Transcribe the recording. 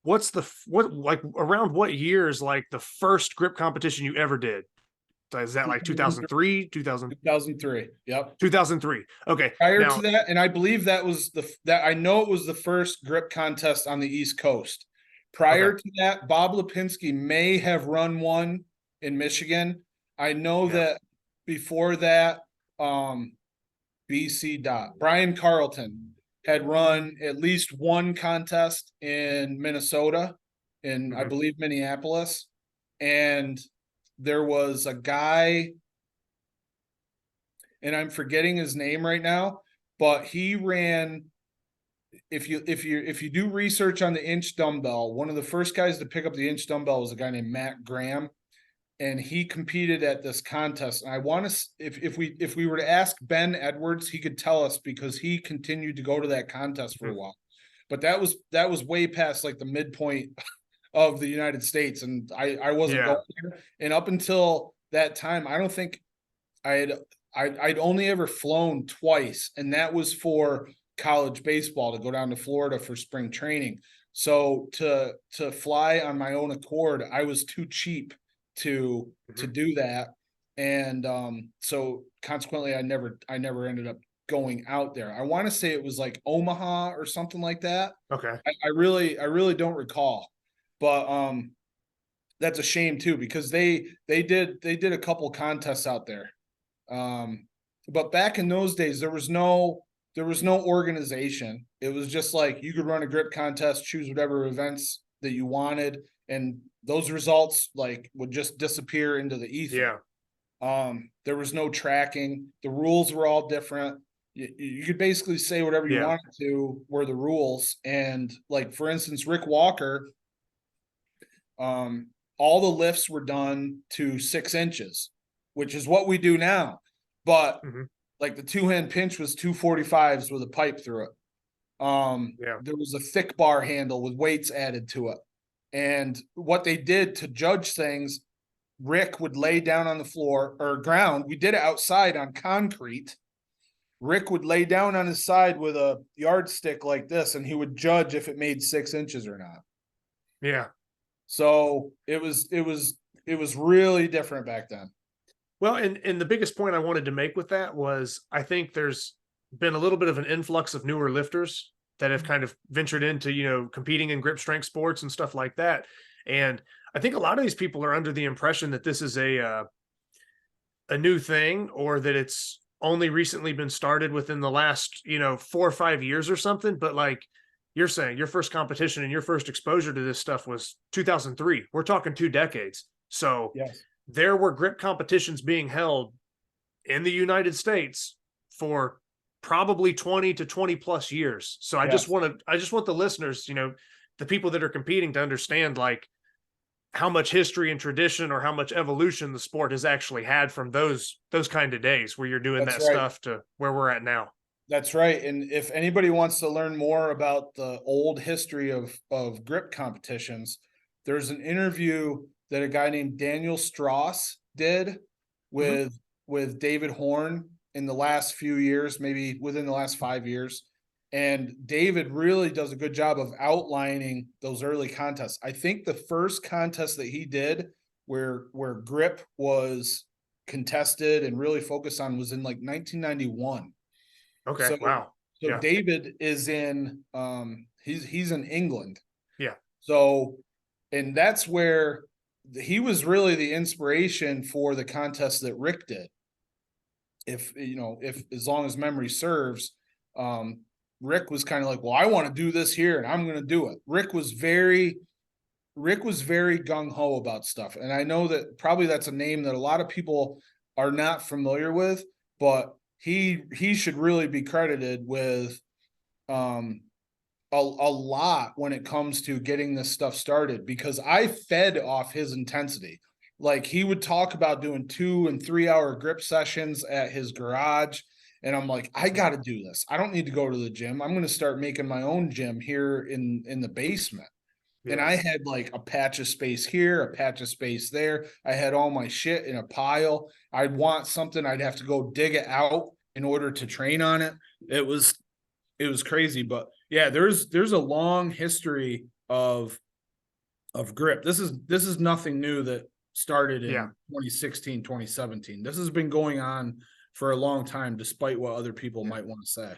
like around what year is like the first grip competition you ever did? Is that like 2003, 2003. Yep. 2003? Okay. Prior to Now, that, and I believe that was that I know it was the first grip contest on the East Coast. okay. Prior to that, Bob Lipinski may have run one in Michigan. I know Yeah. that before that, BC dot Brian Carlton had run at least one contest in Minnesota, in I Mhm. believe Minneapolis, and there was a guy, and I'm forgetting his name right now, but he ran. If you do research on the inch dumbbell, one of the first guys to pick up the inch dumbbell was a guy named Matt Graham, and he competed at this contest. And I want to, if we were to ask Ben Edwards, he could tell us because he continued to go to that contest for a Mhm. while. But that was way past like the midpoint of the United States, and I wasn't Yeah. going there. And up until that time, I don't think I had I'd only ever flown twice, and that was for college baseball to go down to Florida for spring training. So to fly on my own accord, I was too cheap to Mhm. do that, and so consequently, I never ended up going out there. I want to say it was like Omaha or something like that. Okay. I really don't recall, but that's a shame too because they did a couple contests out there. But back in those days, there was no organization. It was just like you could run a grip contest, choose whatever events that you wanted, and those results like would just disappear into the ether. Yeah. There was no tracking. The rules were all different. You could basically say whatever you Yeah. wanted to were the rules. And like for instance, Rick Walker, um, all the lifts were done to 6 inches, which is what we do now. But Mhm. like the two-hand pinch was 245s with a pipe through it. Yeah. There was a thick bar handle with weights added to it. And what they did to judge things, Rick would lay down on the floor or ground. We did it outside on concrete. Rick would lay down on his side with a yardstick like this, and he would judge if it made 6 inches or not. Yeah. So it was really different back then. Well, and the biggest point I wanted to make with that was I think there's been a little bit of an influx of newer lifters that have kind of ventured into, competing in grip strength sports and stuff like that. And I think a lot of these people are under the impression that this is a new thing, or that it's only recently been started within the last, 4 or 5 years or something. But like you're saying, your first competition and your first exposure to this stuff was 2003. We're talking 2 decades. So Yes, there were grip competitions being held in the United States for probably 20 to 20 plus years. So yes. I just want the listeners, the people that are competing, to understand like how much history and tradition, or how much evolution the sport has actually had from those kind of days where you're doing That's that right. stuff to where we're at now. That's right. And if anybody wants to learn more about the old history of grip competitions, there's an interview that a guy named Daniel Strauss did Mhm. with with David Horne in the last few years, maybe within the last 5 years. And David really does a good job of outlining those early contests. I think the first contest that he did where grip was contested and really focused on was in like 1991. Okay. So Wow. so Yeah. David is in he's in England. Yeah. So and that's where he was really the inspiration for the contest that Rick did. If as long as memory serves, Rick was kind of like, well, I want to do this here and I'm going to do it. Rick was very gung ho about stuff, and I know that probably that's a name that a lot of people are not familiar with, but he should really be credited with um a lot when it comes to getting this stuff started because I fed off his intensity. Like he would talk about doing 2 and 3 hour grip sessions at his garage. And I'm like, I got to do this. I don't need to go to the gym. I'm going to start making my own gym here in the basement. And Yeah. I had like a patch of space here, a patch of space there. I had all my shit in a pile. I'd want something, I'd have to go dig it out in order to train on it. It was crazy, but yeah, there's a long history of of grip. This is nothing new that started in Yeah. 2016, 2017. This has been going on for a long time, despite what other people Yeah. might want to say.